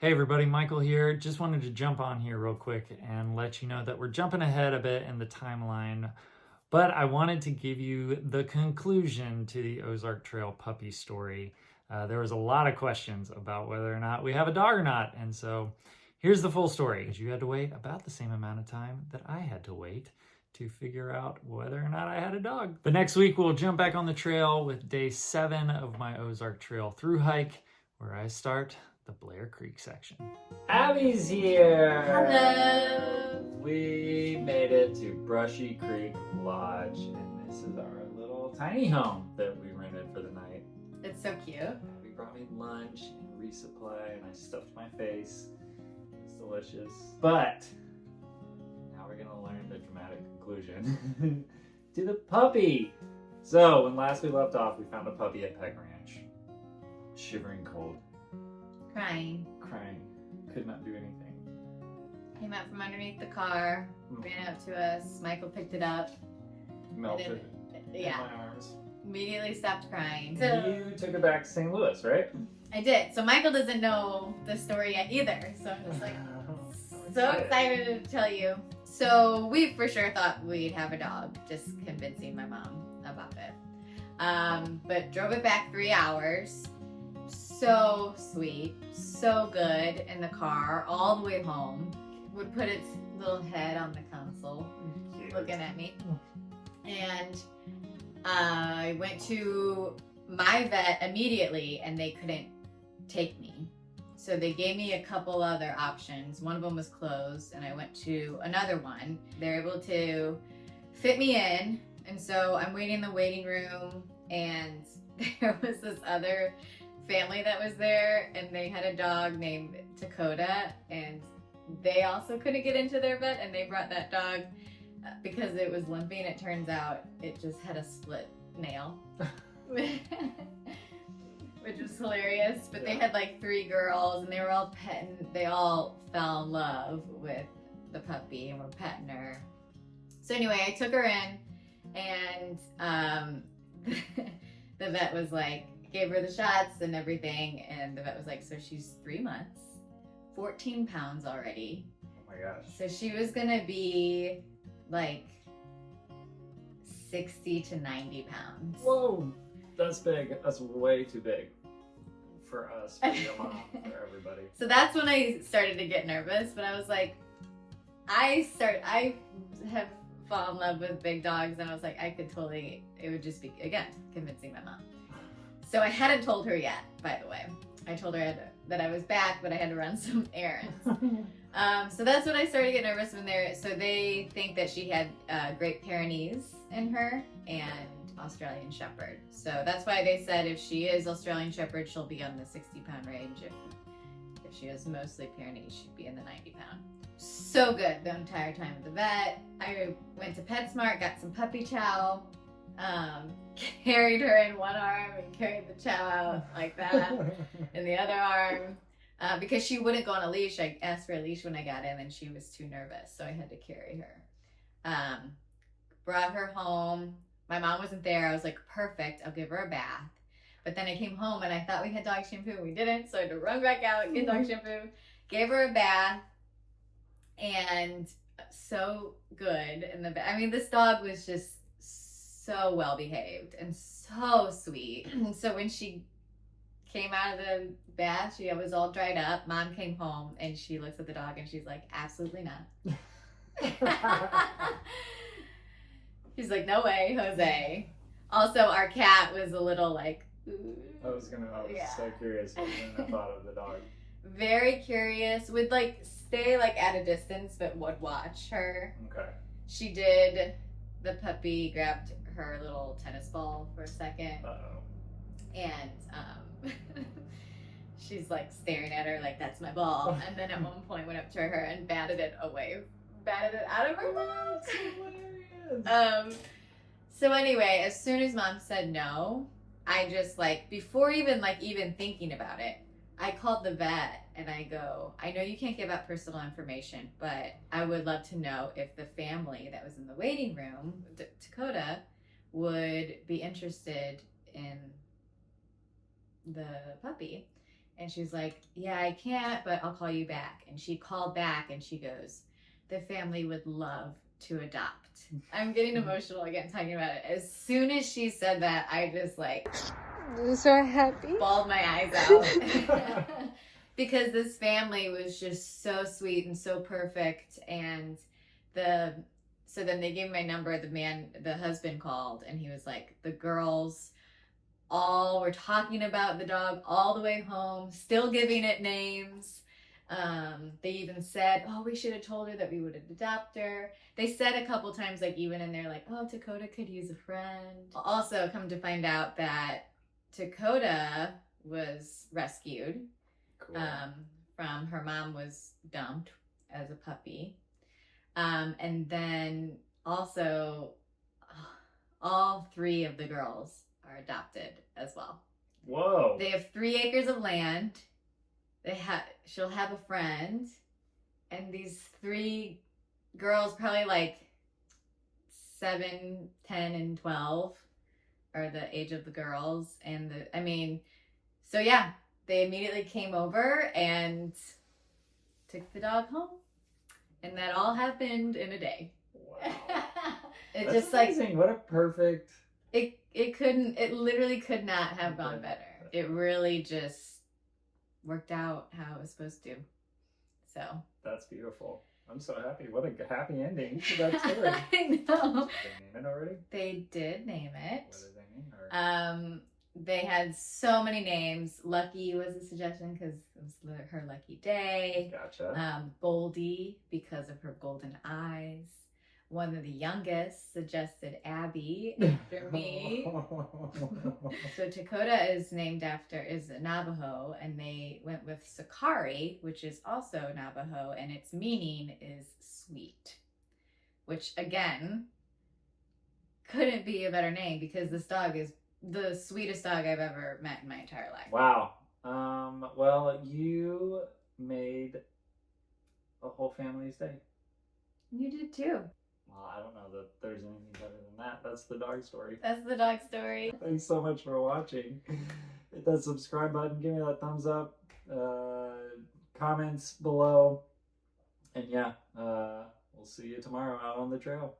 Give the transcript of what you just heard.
Hey everybody, Michael here. Just wanted to jump on here real quick and let you know that we're jumping ahead a bit in the timeline, but I wanted to give you the conclusion to the Ozark Trail puppy story. There was a lot of questions about whether or not we have a dog or not, and so here's the full story. You had to wait about the same amount of time that I had to wait to figure out whether or not I had a dog. But next week we'll jump back on the trail with day 7 of my Ozark Trail Thru Hike, where I start the Blair Creek section. Abby's here! Hello! We made it to Brushy Creek Lodge, and this is our little tiny home that we rented for the night. It's so cute. Abby brought me lunch and resupply, and I stuffed my face. It was delicious. But now we're gonna learn the dramatic conclusion to the puppy. So when last we left off, we found a puppy at Peck Ranch, shivering cold. Crying. Could not do anything. Came out from underneath the car, ran up to us. Michael picked it up. Melted in Yeah. my arms. Immediately stopped crying. You took it back to St. Louis, right? I did. So Michael doesn't know the story yet either. So I'm just like so excited to tell you. So we for sure thought we'd have a dog, just convincing my mom about it. But drove it back 3 hours. So sweet, so good in the car all the way home. Would put its little head on the console, looking at me. And I went to my vet immediately, and they couldn't take me. So they gave me a couple other options. One of them was closed, and I went to another one. They're able to fit me in, and so I'm waiting in the waiting room, and there was this other family that was there, and they had a dog named Dakota, and they also couldn't get into their vet, and they brought that dog because it was limping. It turns out it just had a split nail, which was hilarious. But they had like 3 girls, and they were all petting. They all fell in love with the puppy and were petting her. So anyway, I took her in, and the vet was like, gave her the shots and everything, and the vet was like, so she's 3 months, 14 pounds already. Oh my gosh. So she was gonna be like 60 to 90 pounds. Whoa, that's big. That's way too big for us, for your mom, for everybody. So that's when I started to get nervous, but I was like, I have fallen in love with big dogs, and I was like, I could totally, it would just be, again, convincing my mom. So I hadn't told her yet, by the way. I told her that I was back, but I had to run some errands. So that's when I started to get nervous when so they think that she had Great Pyrenees in her and Australian Shepherd. So that's why they said if she is Australian Shepherd, she'll be on the 60-pound range. If she is mostly Pyrenees, she'd be in the 90-pound. So good the entire time at the vet. I went to PetSmart, got some puppy chow. Carried her in one arm and carried the chow out like that in the other arm because she wouldn't go on a leash. I asked for a leash when I got in, and she was too nervous, so I had to carry her. Brought her home. My mom wasn't there. I was like, perfect, I'll give her a bath. But then I came home and I thought we had dog shampoo, and we didn't, so I had to run back out and get dog shampoo. Gave her a bath, and so good in the bath. I mean, this dog was just so well behaved and so sweet. So when she came out of the bath, she was all dried up. Mom came home and she looks at the dog and she's like, absolutely not. She's like, no way, Jose. Also, our cat was a little like, ooh. I was so curious when I thought of the dog. Very curious, would like stay like at a distance but would watch her. Okay. She did. The puppy grabbed her little tennis ball for a second. Uh-oh. And she's like staring at her like, that's my ball. And then at one point went up to her and batted it out of her mouth. Hilarious. So anyway, as soon as mom said no, I just like, before even thinking about it, I called the vet and I go, I know you can't give out personal information, but I would love to know if the family that was in the waiting room, Dakota, would be interested in the puppy. And she's like, yeah, I can't, but I'll call you back. And she called back and she goes, the family would love to adopt. I'm getting emotional again talking about it. As soon as she said that, I just like so happy. bawled my eyes out. Because this family was just so sweet and so perfect. And so then they gave me my number. The husband called and he was like, the girls all were talking about the dog all the way home, still giving it names. They even said, oh, we should have told her that we would adopt her. They said a couple times, like even in there, like, oh, Dakota could use a friend. Also, come to find out that Dakota was rescued. Cool. From her mom was dumped as a puppy. And then also all 3 of the girls are adopted as well. Whoa. They have 3 acres of land. She'll have a friend, and these 3 girls, probably like 7, 10, and 12 are the age of the girls. And so yeah, they immediately came over and took the dog home. And that all happened in a day. Wow. It's That's just amazing. What a perfect. It literally could not have gone better. It really just worked out how it was supposed to. So. That's beautiful. I'm so happy. What a happy ending to that story. I know. Did they name it already? They did name it. What did they name her? They had so many names. Lucky was a suggestion because it was her lucky day. Gotcha. Goldie because of her golden eyes. One of the youngest suggested Abby after me. So Dakota is Navajo, and they went with Sakari, which is also Navajo, and its meaning is sweet. Which again, couldn't be a better name because this dog is the sweetest dog I've ever met in my entire life. Wow. Well, you made a whole family's day. You did too. Well, I don't know that there's anything better than that. That's the dog story. That's the dog story. Thanks so much for watching. Hit that subscribe button. Give me that thumbs up. Comments below. And yeah, we'll see you tomorrow out on the trail.